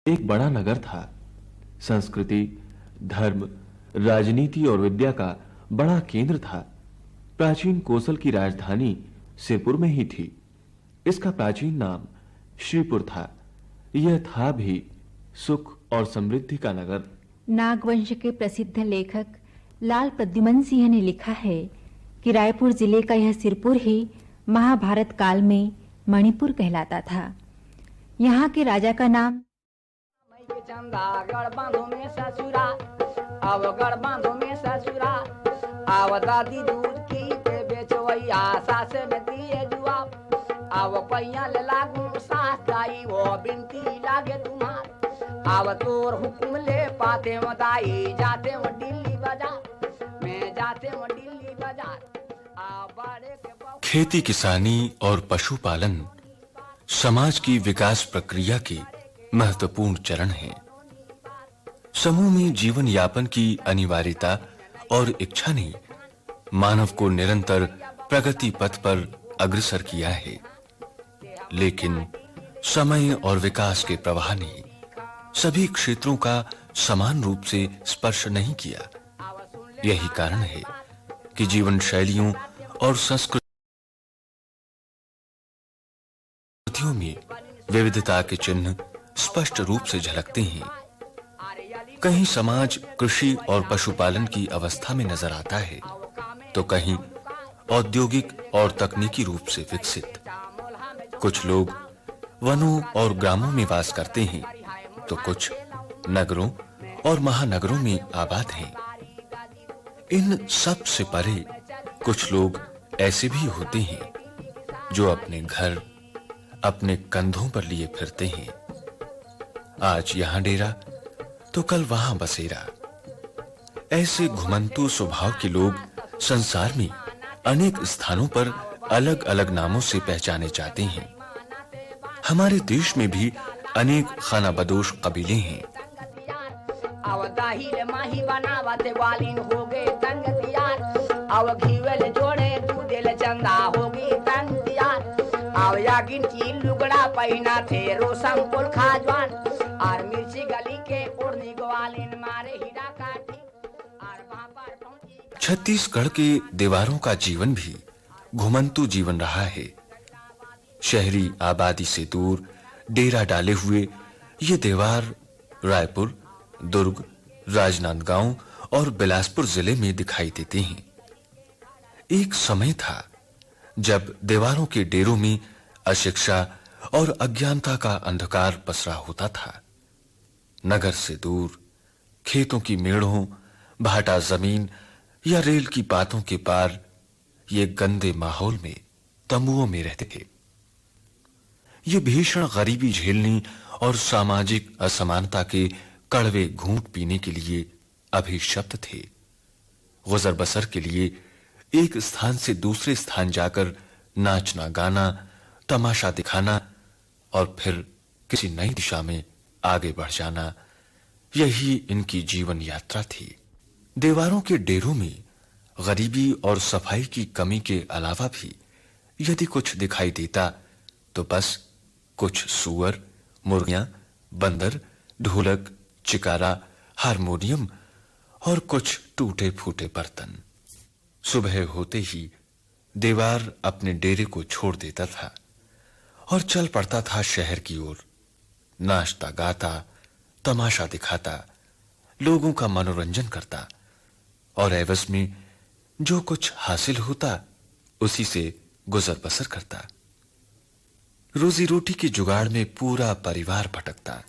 एक बड़ा नगर था। संस्कृति, धर्म, राजनीति और विद्या का बड़ा केंद्र था। प्राचीन कोसल की राजधानी सिरपुर में ही थी। इसका प्राचीन नाम श्रीपुर था। यह था भी सुख और समृद्धि का नगर। नागवंश के प्रसिद्ध लेखक लाल प्रद्युमन सिंह ने लिखा है कि रायपुर जिले का यह सिरपुर ही महाभारत काल में मणिपुर कहलाता था। यहाँ के राजा का नाम गढ़ बांधो में ससुरा, अब गढ़ बांधो में ससुरा, अब दादी दूध की के बेचवैया सास में दिए जुआ, अब पैया ले लागू सास दाई वो बिनती लागे तुम्हार, अब तोर हुक्म ले पाते मदाई जाते वो दिल्ली बाजार, मैं जाते वो दिल्ली बाजार। खेती किसानी और पशुपालन समाज की विकास प्रक्रिया के महत्वपूर्ण चरण हैं। समूह में जीवन यापन की अनिवार्यता और इच्छा ने मानव को निरंतर प्रगति पथ पर अग्रसर किया है, लेकिन समय और विकास के प्रवाह ने सभी क्षेत्रों का समान रूप से स्पर्श नहीं किया। यही कारण है कि जीवन शैलियों और संस्कृतियों में विविधता के चिन्ह स्पष्ट रूप से झलकते हैं। कहीं समाज कृषि और पशुपालन की अवस्था में नजर आता है, तो कहीं औद्योगिक और तकनीकी रूप से विकसित। कुछ लोग वनों और ग्रामों में वास करते हैं, तो कुछ नगरों और महानगरों में आबाद हैं। इन सब से परे कुछ लोग ऐसे भी होते हैं जो अपने घर अपने कंधों पर लिए फिरते हैं। आज यहां डेरा तो कल वहां बसेरा। ऐसे घुमंतू स्वभाव के लोग संसार में अनेक स्थानों पर अलग-अलग नामों से पहचाने जाते हैं। हमारे देश में भी अनेक खानाबदोश कबीले हैं। माही बनावते वालीन हो गए तंग तियार, अब घीवेल जोड़े दूधेल चंदा हो गई तंग तियार, अब यागिन की लुगड़ा पहना थे रोसम पुल खाजवान, और मिर्ची गली के उड़नी ग्वालिन मारे हीरा काटी, और वहां पर पहुंची। छत्तीसगढ़ के देवारों का जीवन भी घुमंतू जीवन रहा है। शहरी आबादी से दूर डेरा डाले हुए ये देवार रायपुर, दुर्ग, राजनांदगांव और बिलासपुर जिले में दिखाई देते हैं। एक समय था जब देवारों के डेरों में अशिक्षा और अज्ञानता का अंधकार पसरा होता था। नगर से दूर, खेतों की मेड़ों, भाटा जमीन या रेल की बातों के पार ये गंदे माहौल में तंबुओं में रहते थे। ये भीषण गरीबी झेलने और सामाजिक असमानता के कड़वे घूंट पीने के लिए अभिशप्त थे। गुजर बसर के लिए एक स्थान से दूसरे स्थान जाकर नाचना गाना, तमाशा दिखाना और फिर किसी नई दिशा में आगे बढ़ जाना, यही इनकी जीवन यात्रा थी। देवारों के डेरों में गरीबी और सफाई की कमी के अलावा भी यदि कुछ दिखाई देता तो बस कुछ सूअर, मुर्गियां, बंदर, ढोलक, चिकारा, हारमोनियम और कुछ टूटे फूटे बर्तन। सुबह होते ही देवार अपने डेरे को छोड़ देता था और चल पड़ता था शहर की ओर। नाचता गाता, तमाशा दिखाता, लोगों का मनोरंजन करता और एवज में जो कुछ हासिल होता उसी से गुजर बसर करता। रोजी रोटी के जुगाड़ में पूरा परिवार भटकता।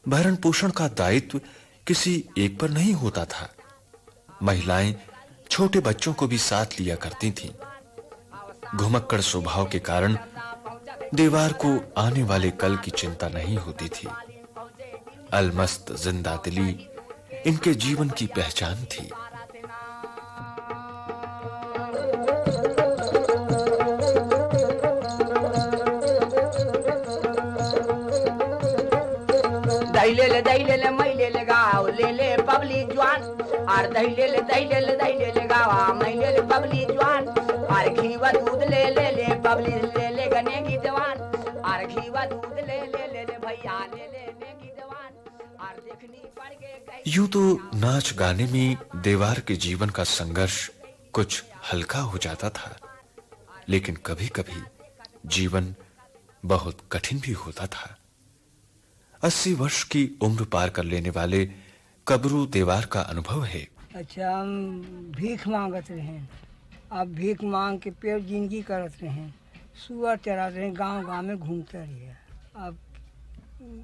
भरण पोषण का दायित्व किसी एक पर नहीं होता था। महिलाएं छोटे बच्चों को भी साथ लिया करती थीं। घुमक्कड़ स्वभाव के कारण देवार को आने वाले कल की चिंता नहीं होती थी। अलमस्त जिंदा दिली इनके जीवन की पहचान थी। दैले मैले गाओ ले ले पबली जवान, और दैले गाओ मैले पबली जवान, और घीवा दूध ले ले पबली ले ले गने की जवान, और घीवा दूध ले ले भैया ले ले यूं तो नाच गाने में देवार के जीवन का संघर्ष कुछ हल्का हो जाता था, लेकिन कभी-कभी जीवन बहुत कठिन भी होता था। 80 वर्ष की उम्र पार कर लेने वाले कबरू देवार का अनुभव है। अच्छा, हम भीख मांगत रहे, अब भीख मांग के पेट जिंदगी करत रहे, सुअर चराते रहे, गांव-गांव में घूमते रहे। अब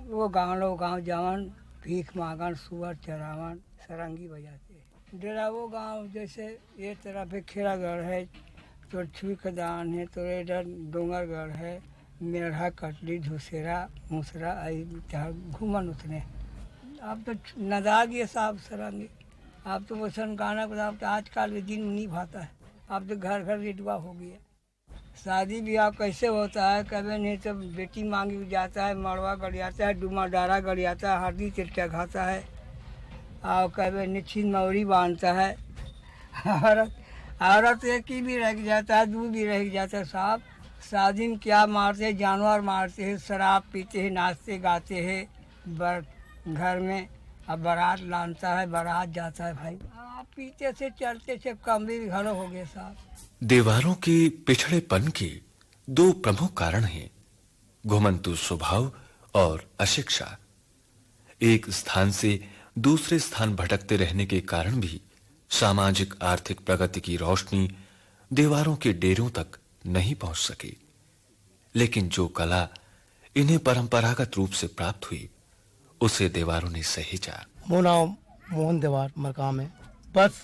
वो गांव जावन भीख मांगन, सुअर चरावन, सरंगी बजाते। डेरावो गांव जैसे ये तरफ है खेड़ागढ़ है, तो छुई खदान है, तो इधर डोंगरगढ़ है, मेढ़ा कटली धुसेरा मुसरा घूमन उतने। अब तो नदाग ये साहब सरंगी, अब तो वैसन गाना बजा, तो आजकल के दिन नहीं भाता है, अब तो घर घर रेडुआ हो गया। शादी ब्याह कैसे होता है, कभी नहीं तो बेटी मांगी जाता है, मड़वा गड़ियाता है, डुमा डारा गड़ियाता है, हल्दी तिलका खाता है, और कभी निश्चित मौरी बांधता है। औरत एक ही भी रह जाता है, दू भी रह जाता है साहब। शादी में क्या मारते हैं, जानवर मारते हैं, शराब पीते हैं, नाचते गाते हैं घर में। अब बारात लानता है, बारात जाता है भाई, आप पीते से चलते से कम भी घरों हो गए साहब। देवारों के पिछड़ेपन के दो प्रमुख कारण हैं, घुमंतु स्वभाव और अशिक्षा। एक स्थान से दूसरे स्थान भटकते रहने के कारण भी सामाजिक आर्थिक प्रगति की रोशनी देवारों के डेरों तक नहीं पहुंच सकी। लेकिन जो कला इन्हें परंपरागत रूप से प्राप्त हुई, उसे देवारों ने सहेजा। मो नाम मोहन देवार मरकाम है। बस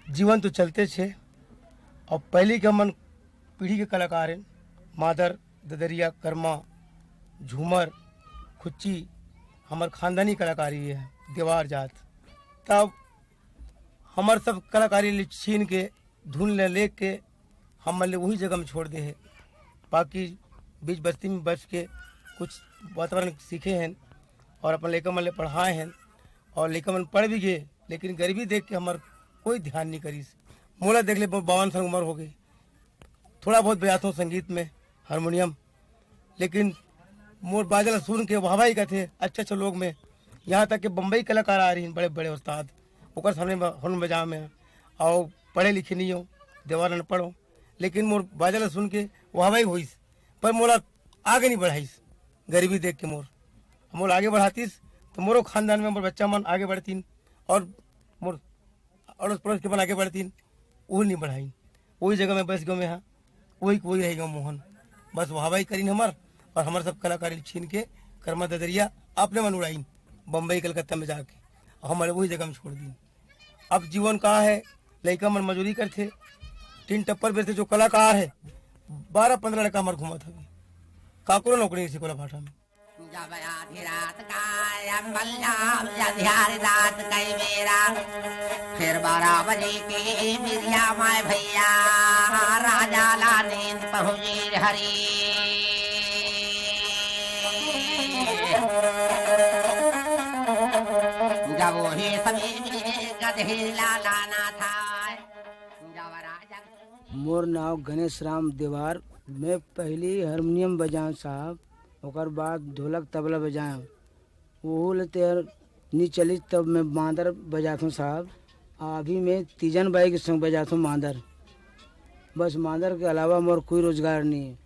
जीवन तो चलते छे, और पहले के मन पीढ़ी के कलाकार हैं, मादर, ददरिया, कर्मा, झूमर, खुच्ची, हमार खानदानी कलाकारी है देवार जात। तब हमार सब कलाकारी छीन के धुन ले के हम वही जगह में छोड़ दे है। बाकी बीच बस्ती में बच के कुछ वातावरण सीखे हैं और अपन लेकर मन पढ़ाए हैं, और लेकर मन पढ़ भी गए, लेकिन गरीबी देख के हमार कोई ध्यान नहीं करी। मोला देख ले 52 साल उम्र हो गई, थोड़ा बहुत बजाता हूँ संगीत में हारमोनियम, लेकिन मोर बाजल सुन के वाहवाही का थे अच्छे लोग में, यहाँ तक कि बम्बई कलाकार आ रही हैं, बड़े बड़े उस्ताद, ओकर सामने हॉर्न बजा में, और पढ़े लिखे नहीं हो, देवार न पढ़ो, लेकिन मोर बाजल सुन के वाहवाही हुई, पर मोला आगे नहीं बढ़ाईस। गरीबी देख के मोर आगे बढ़ातीस तो मोरो खानदान में मोर बच्चा मन आगे बढ़तीन, और मोर अड़ोस पड़ोस के मन आगे बढ़तीन, वो नहीं बढ़ाई। वही जगह में बस गो में हाँ, वही रहेगा मोहन, बस वाहवाही करीन हमार, और हमारे सब कलाकारी छीन के कर्मा ददरिया आपने मन उड़ाइन बम्बई कलकत्ता में जाके, और हमारे वही जगह में छोड़ दी। अब जीवन कहाँ है, लड़का मन मजूरी करते, 3 टप्पर बेचते, जो कलाकार है 12-15 लड़का हमारे घूमत है, काकुरो नौकरी नहीं सिकोला भाषा में। जब आधी रात का अम्बल्याम जधियार रात कई मेरा, फिर 12 बजे के मिरिया माय भैया राजा ला नींद पहुंची हरी। जब वही समय में गधेला लाना था, जब राजा। मोर नाव गणेश राम देवार। मैं पहली हारमोनियम बजाऊँ साहब, ओकर बाद ढोलक तबला बजाऊँ, वो लेते नहीं चली तब मैं मांदर बजाता हूँ साहब। अभी मैं तीजन बाई के संग बजाता हूँ मांदर। बस मांदर के अलावा मोर कोई रोजगार नहीं है।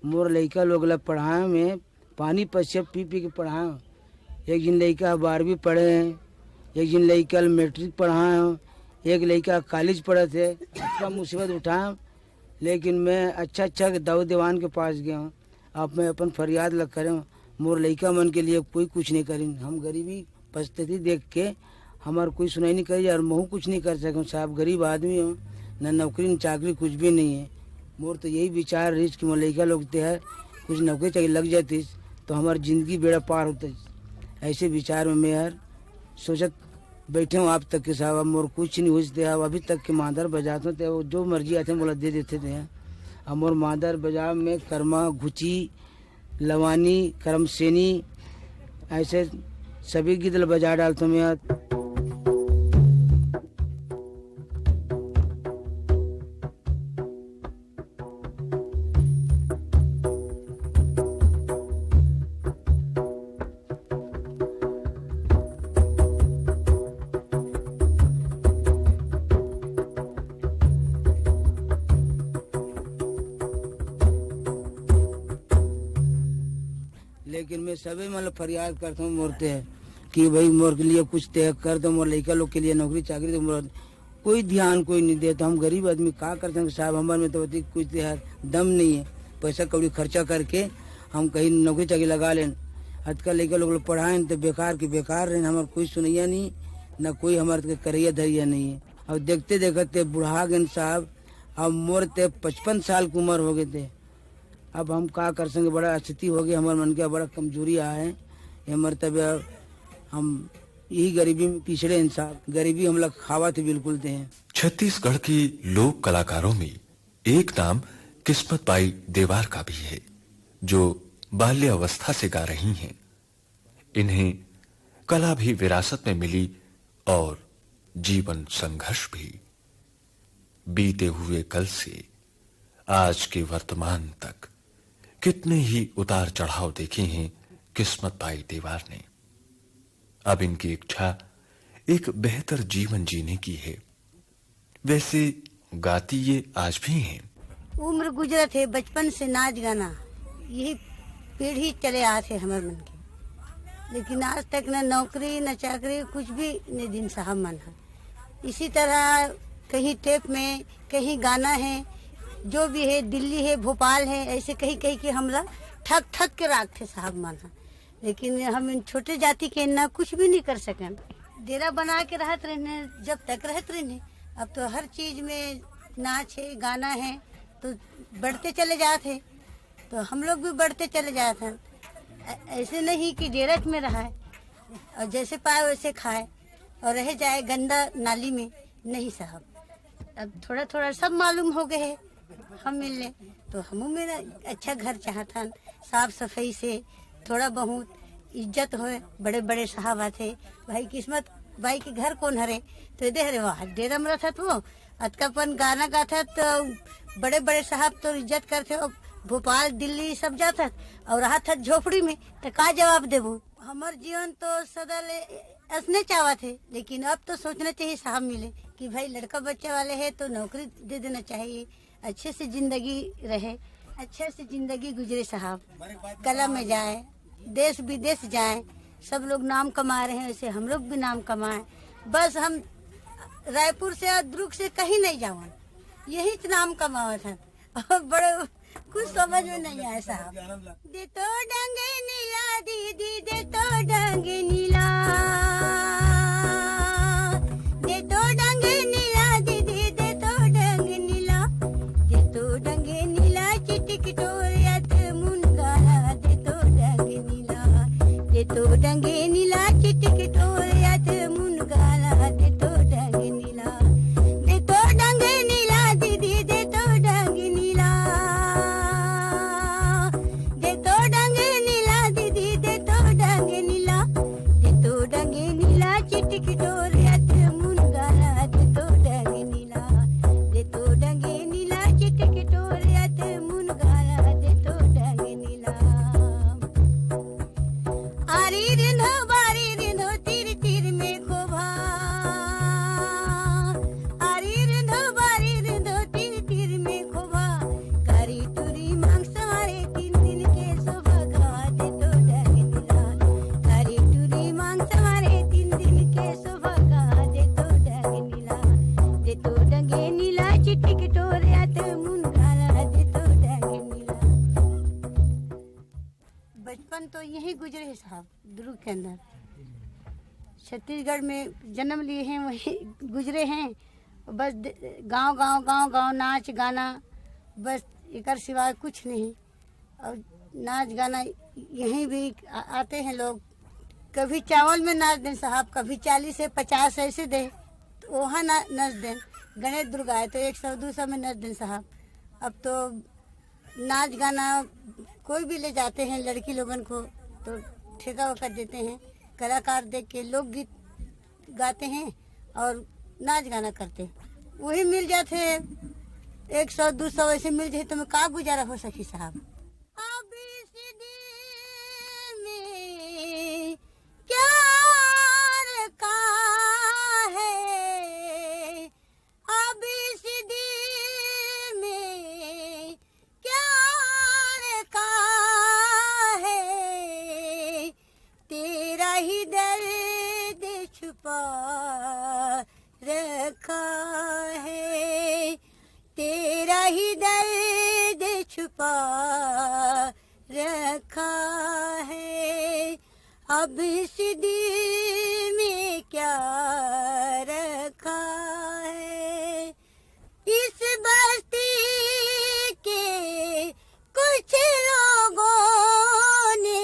मोर लड़का लोग पढ़ाए, मैं पानी पछे पी के पढ़ाए। एक जिन लड़का 12वीं पढ़े हैं, एक जिन लड़का मैट्रिक पढ़ाए हैं, एक लड़का कॉलेज पढ़े थे। अच्छा मुसीबत उठाए, लेकिन मैं अच्छा दाऊद दीवान के पास गया हूँ। अब मैं अपन फरियाद लग करें, मोर लड़का मन के लिए कोई कुछ नहीं करें। हम गरीबी परिस्थिति देख के हमार कोई सुनाई नहीं करी, और महू कुछ नहीं कर सकूँ साहब। गरीब आदमी हूँ, न नौकरी न चाकरी कुछ भी नहीं है। मोर तो यही विचार रही कि मोर लड़का लोग ते है कुछ नौकरी चाहिए लग जाती तो हमारी ज़िंदगी बेड़ा पार होती। ऐसे विचार में मैं यार सोचत बैठे हूँ आप तक के साहब। अब मोर कुछ नहीं हुई, अब अभी तक के मादर बजाते थे, जो मर्जी आते बोला दे देते थे। अब मोर मादर बजा में कर्मा, घुची, लवानी, करमसेनी, ऐसे सभी गिदल बजा डालता हूँ यार। लेकिन मैं सभी मतलब फरियाद करता हूँ मोरते हैं कि भाई मोर के लिए कुछ तय कर दो, मोर लड़का लोग के लिए नौकरी चाकरी दो। मोर कोई ध्यान कोई नहीं देता। हम गरीब आदमी का करते हैं साहब, हमारे में तो अधिक कुछ दम नहीं है, पैसा कौड़ी खर्चा करके हम कहीं नौकरी चाकरी लगा लें। आजकल लड़का लोग पढ़ाएं तो बेकार की बेकार रहे, हमारे कोई सुनैया नहीं, न कोई हमारे करैया धैया नहीं है। अब देखते देखते बुढ़ा गए साहब, अब मोर ते 55 साल की उम्र हो गए थे। अब हम का कर सकें, बड़ा स्थिति हो गई हमारे मन के, बड़ा कमजोरी आया है हमारे। तब हम यही गरीबी में पिछड़े इंसान, गरीबी हम लोग खावा थे बिल्कुल थे। छत्तीसगढ़ की लोक कलाकारों में एक नाम किस्मत बाई देवार का भी है, जो बाल्यावस्था से गा रही हैं। इन्हें कला भी विरासत में मिली और जीवन संघर्ष भी। बीते हुए कल से आज के वर्तमान तक कितने ही उतार चढ़ाव देखे हैं किस्मत बाई देवार ने। अब इनकी इच्छा एक बेहतर जीवन जीने की है। वैसे गाती ये आज भी हैं। उम्र गुजरत है, बचपन से नाच गाना यही पीढ़ी चले आते हमारे मन के, लेकिन आज तक न नौकरी न चाकरी कुछ भी नहीं दिन साहब मन है। इसी तरह कहीं टेप में कहीं गाना है, जो भी है दिल्ली है भोपाल है, ऐसे कहीं कहीं के हम लोग ठक ठक के राखते साहब मन है। लेकिन हम इन छोटे जाति के ना कुछ भी नहीं कर सकें। डेरा बना के रहते रहने, जब तक रहते रहने। अब तो हर चीज में नाच है गाना है तो बढ़ते चले जाते, तो हम लोग भी बढ़ते चले जाते हैं। ऐसे नहीं कि डेरक में रहा है और जैसे पाए वैसे खाए और रह जाए गंदा नाली में, नहीं साहब। अब थोड़ा थोड़ा सब मालूम हो गए है हम मिलने, तो हम मेरा अच्छा घर चाहता, साफ सफाई से थोड़ा बहुत इज्जत होए। बड़े बड़े साहब आते, भाई किस्मत भाई के घर कौन हरे, तो दे हरे वाह डेरा में रहता तो अतकापन गाना गाता, तो बड़े बड़े साहब तो इज्जत करते हो। भोपाल दिल्ली सब जाता और रहा था झोपड़ी में, तो का जवाब देबू। हमार जीवन तो सदा ले असने चाहवा थे, लेकिन अब तो सोचना चाहिए साहब मिले कि भाई लड़का बच्चे वाले है तो नौकरी दे देना चाहिए, अच्छे से जिंदगी रहे, अच्छे से जिंदगी गुजरे साहब। कला में जाए, देश विदेश जाए, सब लोग नाम कमा रहे हैं, वैसे हम लोग भी नाम कमाएं। बस हम रायपुर से दुर्ग से कहीं नहीं जावन, यही नाम कमावा था। और बड़े कुछ समझ में नहीं आया साहब। दे तो डंगे नीला दीदी, दे तो डंगे नीला, दे तो डंगे नीला दीदी, दे तो डंगे नीला, दे तो डंगे नीला चिटिक टोरियत मुनगारा, दे तो डंगे नीला, दे तो डंगे नीला चिटिक टोरियत मुनगारा, दे तो डंगे नीला, दे तो डंगे नीला दीदी, दे तो डंगे नीला, दे तो डंगे नीला दीदी, दे तो डंगे नीला, दे तो डंगे नीला चिटिक टोरियत मुनगारा, दे तो डंगे नीला, दे तो डंगे नीला चिटिक टोरियत मुनगारा, दे तो डंगे नीला। आरी रिंधो बारी रिंधो तीर तीर में खोभा, आरी रिंधो बारी रिंधो तीर तीर में खोभा, करी टूरी मांग सवारे तीन दिन के शोभा गा, दे तो डंगे नीला, करी टूरी मांग सवारे तीन दिन के शोभा गा, दे तो डंगे नीला, दे तो डंगे नीला चिटिक टोरियत मुनगारा, दे तो डंगे नीला। बचपन तो यही गुजरे है साहब दुर्ग के अंदर, छत्तीसगढ़ में जन्म लिए हैं, वही गुजरे हैं। बस गांव गांव गांव गांव नाच गाना, बस एकर सिवाय कुछ नहीं। और नाच गाना यहीं भी आते हैं लोग, कभी चावल में नाच दें साहब, कभी 40 से 50 ऐसे दे तो वहाँ नाच दें। गणेश दुर्गा है तो 100-200 में नाच दें साहब। अब तो नाच गाना कोई भी ले जाते हैं लड़की लोगन को तो ठेका वका देते हैं, कलाकार देख के लोकगीत गाते हैं और नाच गाना करते हैं, वही मिल जाते हैं 100-200 ऐसे मिल जाए तो मैं का गुजारा हो सकी साहब। अब इस दिल में प्यार का है, अब इस दिल में प्यार का है, ही दर्द छुपा रखा है, तेरा ही दर्द छुपा रखा है। अब इस दिल में क्या रखा है, इस बस्ती के कुछ लोगों ने,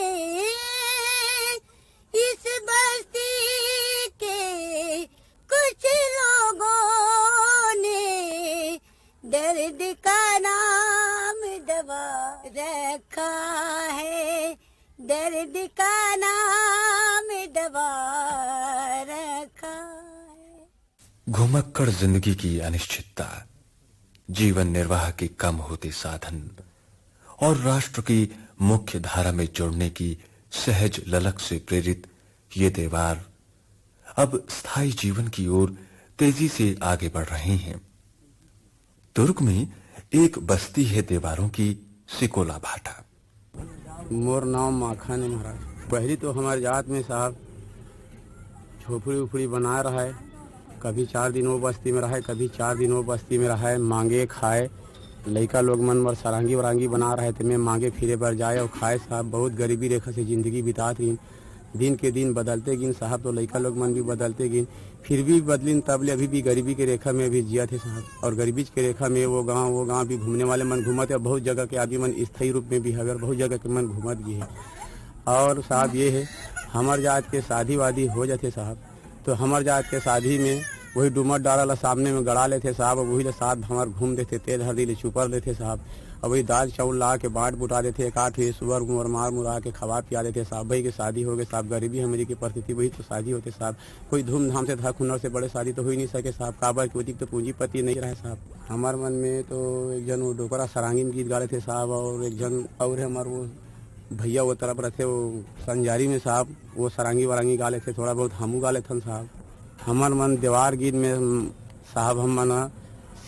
इस बस्ती के कुछ लोगों ने दर्द का नाम दवा रखा है, दर्द का नाम दवा रखा है। घुमक्कड़ जिंदगी की अनिश्चितता, जीवन निर्वाह के कम होते साधन और राष्ट्र की मुख्य धारा में जुड़ने की सहज ललक से प्रेरित ये देवार अब स्थायी जीवन की ओर तेजी से आगे बढ़ रहे हैं। दुर्ग में एक बस्ती है देवारों की, सिकोला भाटा। मोर नाम माखन है महाराज। पहले तो हमारे जात में साहब झोपड़ी उफड़ी बना रहा है, कभी 4 दिन वो बस्ती में रहा है, कभी 4 दिन वो बस्ती में रहा है, मांगे खाए। लड़का लोग मन बर सरांगी वरांगी बना रहे थे, मैं मांगे फिरे पर जाए और खाए साहब। बहुत गरीबी रेखा से जिंदगी बिता थी, दिन के दिन बदलते गिन साहब, तो लड़का लोग मन भी बदलते गिन, फिर भी बदलिन तबले अभी भी गरीबी के रेखा में अभी जिया थे साहब। और गरीबी के रेखा में वो गांव भी घूमने वाले मन घूमते, बहुत जगह के आदमी मन स्थायी रूप में भी है, बहुत जगह के मन घूमत भी है। और साहब ये है हमार जात के शादी वादी हो जाते साहब, तो हमार जात के शादी में वही डूमर डाला सामने में गड़ा लेते साहब, वही ले साथ हमार घूम देते, तेल हल्दी ले छुपर देते साहब। और वही दाल चावल ला के बाट बुटा देते, एक आठ सुअर गुमर मार मुरा के खवा पिया देते साहब। भाई की शादी हो गई साहब, गरीबी हमारी की परिस्थिति वही तो शादी होते साहब। कोई धूमधाम से धक हुनर से बड़े शादी तो हो ही नहीं सके साहब, काबर की अधिक तो पूंजीपति नहीं रहे साहब। हमार मन में तो एक जन वो डोकरा सरांगी में गीत गा थे साहब, और एक जन और हमार वो भैया वो तरफ रहते वो संजारी में साहब, वो सरांगी वरांगी गा लेते, थोड़ा बहुत हमू गा लेते साहब। हमार मन देवार गीत में साहब हम मन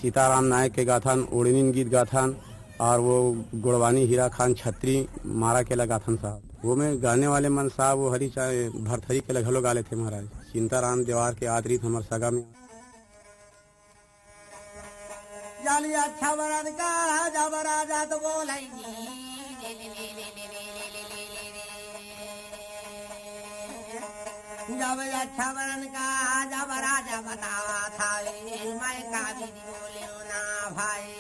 सीताराम नायक के गाथन, ओढ़नी गीत गाथन, और वो गुड़वानी हीरा खान छत्री मारा के लगाथन साहब। वो में गाने वाले मन साहब वो हरी चाय भरथरी के लगलो गा लेते महाराज। चिंताराम देवार के आदरित हमार सगा में जाली अच्छा बरद का जब राजा तो बोलेंगी, जब अच्छा बरन का जब राजा बतावा था, मैं का भी बोले ना भाई।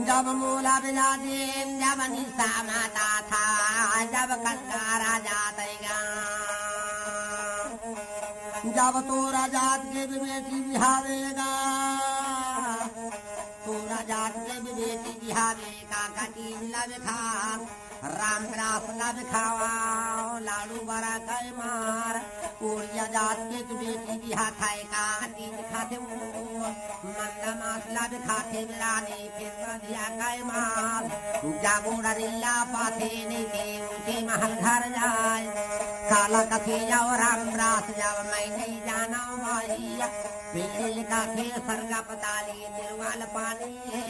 जब मूला बिना दिन जब निशा माता था, जब कंगा राजा तैगा, जब तोरा जात के बेटी बिहावेगा, तोरा जात के बेटी बिहावेगा, कटी लब खा राम ग्रास लब खावा, लाडू बड़ा कई मार, कोरिया जात के बेटी बिहा खाए का तीन खाते मंदा मास लब खाते मिलाने फिर दिया कई मार, जाबू डरिल्ला पाथे नहीं के उनके महल घर जाए, काला कथे जाओ राम ग्रास जाओ मैं नहीं जाना मारिया, बिल्ली का थे सरगा पताली निर्वाल पानी है,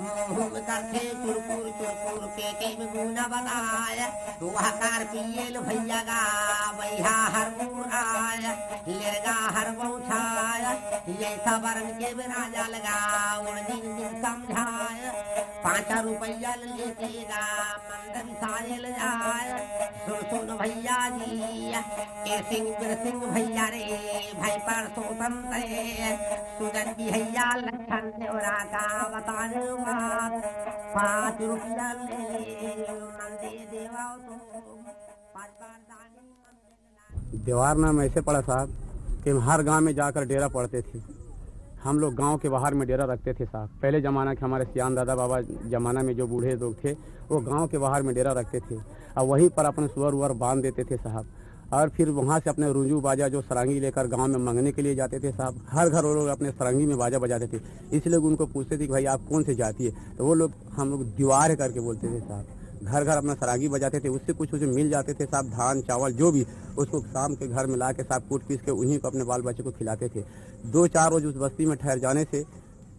मुँह करते चुरपुर चुरपुर पेटे में गुना बनाया, वह कार पियल भैया गा भैया हर आया, लेगा हर बहुछाया, ये सवरन के बिना जल गा दिन दिन समझाया, 5 रुपया लेगा मंदन सायल जाए, सुन भैया जी के सिंह भैया रे भाई पर सोतम सुदन भैया लखन देवरा का बताने 5 रुपया ले मंदे देवा तो 5 बार दानी। देवार नाम ऐसे पड़ा साहब कि हम हर गांव में जाकर डेरा पड़ते थे। हम लोग गांव के बाहर में डेरा रखते थे साहब। पहले ज़माना के हमारे सियान दादा बाबा ज़माना में जो बूढ़े लोग थे वो गांव के बाहर में डेरा रखते थे और वहीं पर अपने सुअर उअर बांध देते थे साहब। और फिर वहाँ से अपने रुंजू बाजा जो सरंगी लेकर गांव में मंगने के लिए जाते थे साहब। हर घर वो लोग अपने सरंगी में बाजा बजाते थे। इसलिए उनको पूछते थे कि भाई आप कौन से जाती है, तो वो लोग हम लोग दीवार करके बोलते थे साहब। घर घर अपना सरंगी बजाते थे, उससे कुछ उसे मिल जाते थे साहब, धान चावल जो भी, उसको शाम के घर में ला के साहब कूट पीस के उन्हीं को अपने बाल बच्चे को खिलाते थे। 2-4 रोज उस बस्ती में ठहर जाने से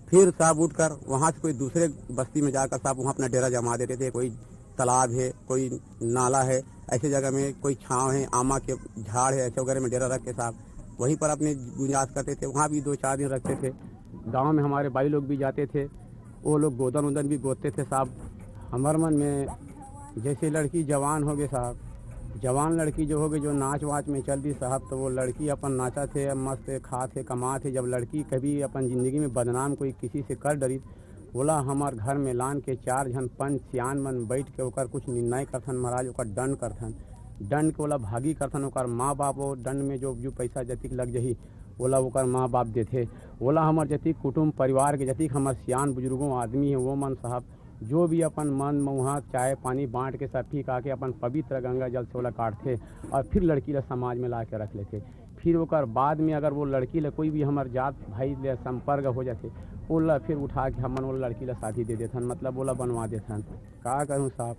फिर साहब उठकर वहाँ से कोई दूसरे बस्ती में जाकर साहब वहाँ अपना डेरा जमा देते थे। कोई तालाब है, कोई नाला है, ऐसी जगह में कोई छांव है, आमा के झाड़ है, ऐसे वगैरह में डेरा रख के साहब वहीं पर अपने गुंजाइश करते थे। वहाँ भी 2-4 दिन रखते थे। गांव में हमारे भाई लोग भी जाते थे, वो लोग गोदन उदन भी गोदते थे साहब। हमारे मन में जैसे लड़की जवान हो गए साहब, जवान लड़की जो हो गई, जो नाच वाच में चल दी साहब, तो वो लड़की अपन नाचा थे, मस्त खा थे, कमा थे। जब लड़की कभी अपन ज़िंदगी में बदनाम कोई किसी से कर डरी, बोला हमार घर में लान के 4 जन पंच सियान मन बैठ के ओकर कुछ निर्णय करथन महाराज, ओकर दंड करथन। दंड के ओला भागी करथन। ओकर माँ बाप वो दंड में जो पैसा जतिक लग जही ओला ओकर माँ बाप देथे। ओला हमार जतिक कुटुम्ब परिवार के जतिक हमार सियान बुजुर्गों आदमी है वो मन साहब जो भी अपन मन मुहा चाय पानी बांट के सब पी के अपन पवित्र गंगा जल से ओला काटते और फिर लड़की ला समाज में ला के रख लेते। फिर ओकर बाद में अगर वो लड़की ला कोई भी हमार जात भाई ले संपर्क हो जाते ओला फिर उठा के हमन वो लड़की ला शादी दे देथन, मतलब ओला बनवा देथन। का कहूँ साहब,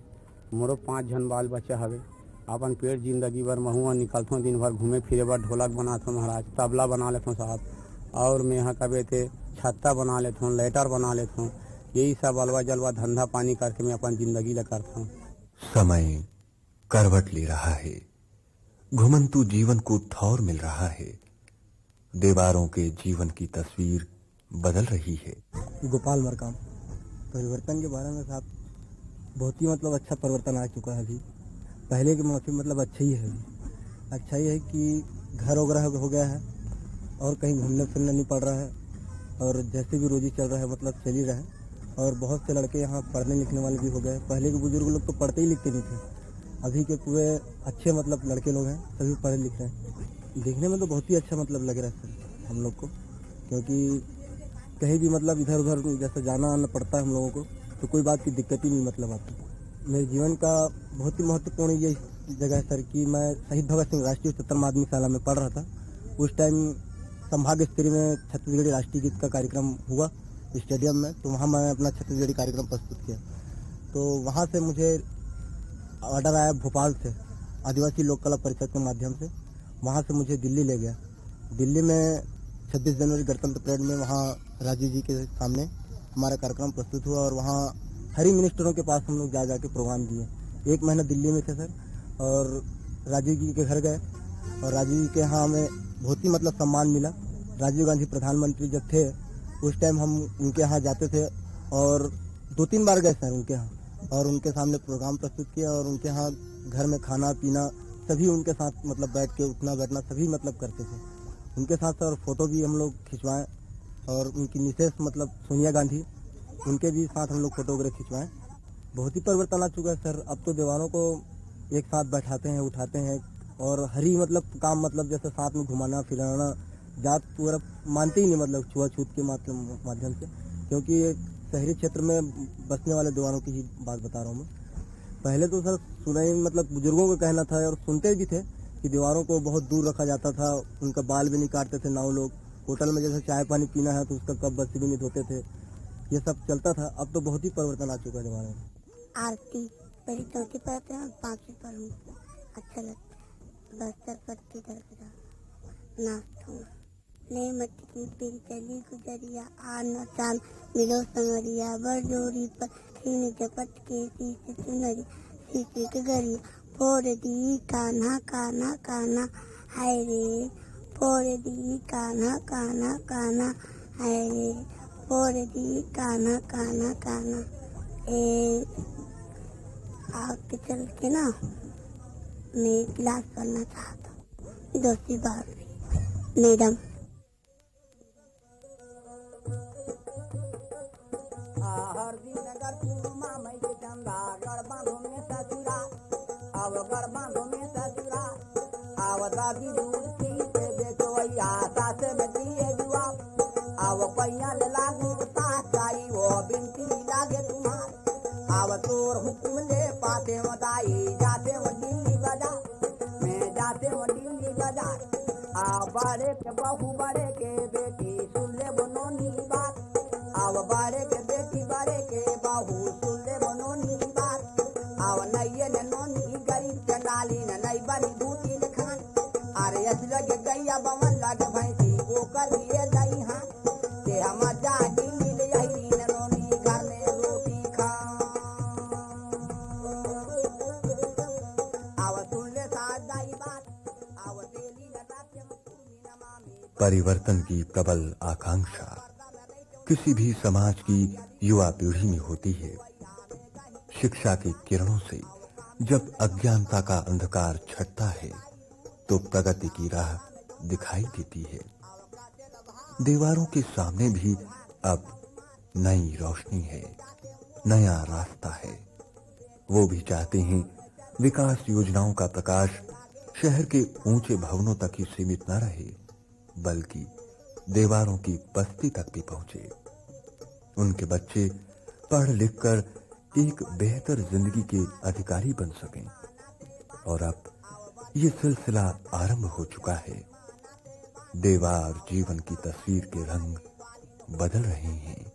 मोरो 5 जन बाल बच्चा हवे, अपन पेट जिंदगी भर महुआ निकलथों, दिन भर घूमे फिरे बर ढोलक बनाथों महाराज, तबला बना लेथों साहब, और मैं यहाँ कबे थे छत्ता बना लेथों, लेटर बना लेथों। यही सब अलवा जलवा धंधा पानी करके मैं अपन जिंदगी ला करता हूँ। समय करवट ले रहा है, घुमंतु जीवन को ठौर मिल रहा है, दीवारों के जीवन की तस्वीर बदल रही है। गोपाल मरकाम, परिवर्तन के बारे में साहब बहुत ही मतलब अच्छा परिवर्तन आ चुका है। अभी पहले के मौसम मतलब अच्छा ही है, अच्छा ही है कि घर वगैरह हो गया है और कहीं घूमने फिरने नहीं पड़ रहा है, और जैसे भी रोजी चल रहा है मतलब चल ही रहा है। और बहुत से लड़के यहाँ पढ़ने लिखने वाले भी हो गए। पहले के बुजुर्ग लोग तो पढ़ते ही लिखते नहीं थे, अभी के पूरे अच्छे मतलब लड़के लोग हैं, सभी पढ़े लिख रहे हैं। देखने में तो बहुत ही अच्छा मतलब लग रहा है सर हम लोग को, क्योंकि कहीं भी मतलब इधर उधर जैसे जाना आना पड़ता है हम लोगों को तो कोई बात की दिक्कत ही नहीं मतलब आती। मेरे जीवन का बहुत ही महत्वपूर्ण ये जगह है सर कि मैं शहीद भगत सिंह राष्ट्रीय उच्चतर माध्यमिक शाला में पढ़ रहा था। उस टाइम संभाग स्तरीय में छत्तीसगढ़ी राष्ट्रीय गीत का कार्यक्रम हुआ स्टेडियम में, तो वहाँ मैं अपना छत्तीसगढ़ी कार्यक्रम प्रस्तुत किया। तो वहाँ से मुझे ऑर्डर आया भोपाल से, आदिवासी लोक कला परिषद के माध्यम से। वहाँ से मुझे दिल्ली ले गया। दिल्ली में 26 जनवरी गणतंत्र परेड में वहाँ राजीव जी के सामने हमारा कार्यक्रम प्रस्तुत हुआ, और वहाँ हरी मिनिस्टरों के पास हम लोग जा के प्रोग्राम दिए। 1 महीना दिल्ली में थे सर, और राजीव जी के घर गए, और राजीव जी के यहाँ हमें बहुत ही मतलब सम्मान मिला। राजीव गांधी प्रधानमंत्री जब थे उस टाइम हम उनके यहाँ जाते थे, और 2-3 बार गए सर उनके यहाँ, और उनके सामने प्रोग्राम प्रस्तुत किया, और उनके यहाँ घर में खाना पीना सभी उनके साथ मतलब बैठ के उठना बैठना सभी मतलब करते थे उनके साथ सर। फोटो भी हम लोग खिंचवाएं, और उनकी मिसेस मतलब सोनिया गांधी उनके भी साथ हम लोग फोटो वगैरह खिंचवाएं। बहुत ही परिवर्तन आ चुका है सर। अब तो दीवारों को एक साथ बैठाते हैं, उठाते हैं, और हरी मतलब काम मतलब जैसे साथ में घुमाना फिराना, जात पूरा मानते ही नहीं मतलब छुआछूत के माध्यम से, क्योंकि शहरी क्षेत्र में बसने वाले दीवारों की ही बात बता रहा हूँ मैं। पहले तो सर सुनाई मतलब बुजुर्गों का कहना था, और सुनते भी थे कि दीवारों को बहुत दूर रखा जाता था, उनका बाल भी नहीं काटते थे। नाव लोग होटल में जैसे चाय पानी पीना है तो उसका कप बस भी नहीं धोते थे, ये सब चलता था। अब तो बहुत ही परिवर्तन आ चुका है दीवारों में। आरती पहली 4वीं पढ़ते हैं, 5वीं पढ़ूँ, अच्छा लगता है। बस्तर पट्टी दरगाह नाचता हूँ, ले मट्टी की पिन चली गुजरिया, आना चांद मिलो संगरिया, बरजोरी पर सीने झपट के शीशे चुनरी, शीशे के गरिया, फोड़ दी कान्हा कान्हा कान्हा हाय रे, फोड़ दी कान्हा कान्हा कान्हा हाय रे, फोड़ दी कान्हा कान्हा कान्हा। आगे चल के ना मैं क्लास करना चाहता हूँ, 10वीं 12वीं मैडम। हर दिन अगर पूर्णिमा मई के चंदा गढ़ बांधो में ससुरा, अब गढ़ बांधो में ससुरा, अब दादी दूध की से बेचवैया सास में दिए जुआ, अब पैया ले लागू साई वो बिनती लागे तुम्हार, अब तोर हुक्म ले पाते मदाई जाते वो दिल्ली बाजार, मैं जाते वो दिल्ली बाजार, आ बड़े के बहू बड़े के बेटी सुन ले बनोनी बात, अब बड़े के बेटी बड़े के बहू सुन ले बनोनी बात, अब नैये ने नोनी गरीब चंडाली ने नई बनी बूटी ने खान, अरे अस लगे गैया बमन लगे भैंसी वो कर लिए दई हाँ, ते हम जा दिल्ली ले आई न नोनी घर में रोटी खा। परिवर्तन की प्रबल आकांक्षा किसी भी समाज की युवा पीढ़ी में होती है। शिक्षा की किरणों से जब अज्ञानता का अंधकार छटता है तो प्रगति की राह दिखाई देती है। दीवारों के सामने भी अब नई रोशनी है, नया रास्ता है। वो भी चाहते हैं विकास योजनाओं का प्रकाश शहर के ऊंचे भवनों तक ही सीमित न रहे, बल्कि दीवारों की बस्ती तक भी पहुंचे। उनके बच्चे पढ़ लिख कर एक बेहतर जिंदगी के अधिकारी बन सकें। और अब ये सिलसिला आरंभ हो चुका है। देवार जीवन की तस्वीर के रंग बदल रहे हैं।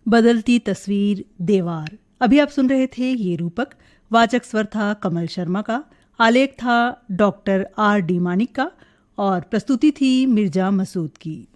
बदलती तस्वीर देवार। अभी आप सुन रहे थे ये रूपक। वाचक स्वर था कमल शर्मा का, आलेख था डॉक्टर R.D. मानिक का और प्रस्तुति थी मिर्जा मसूद की।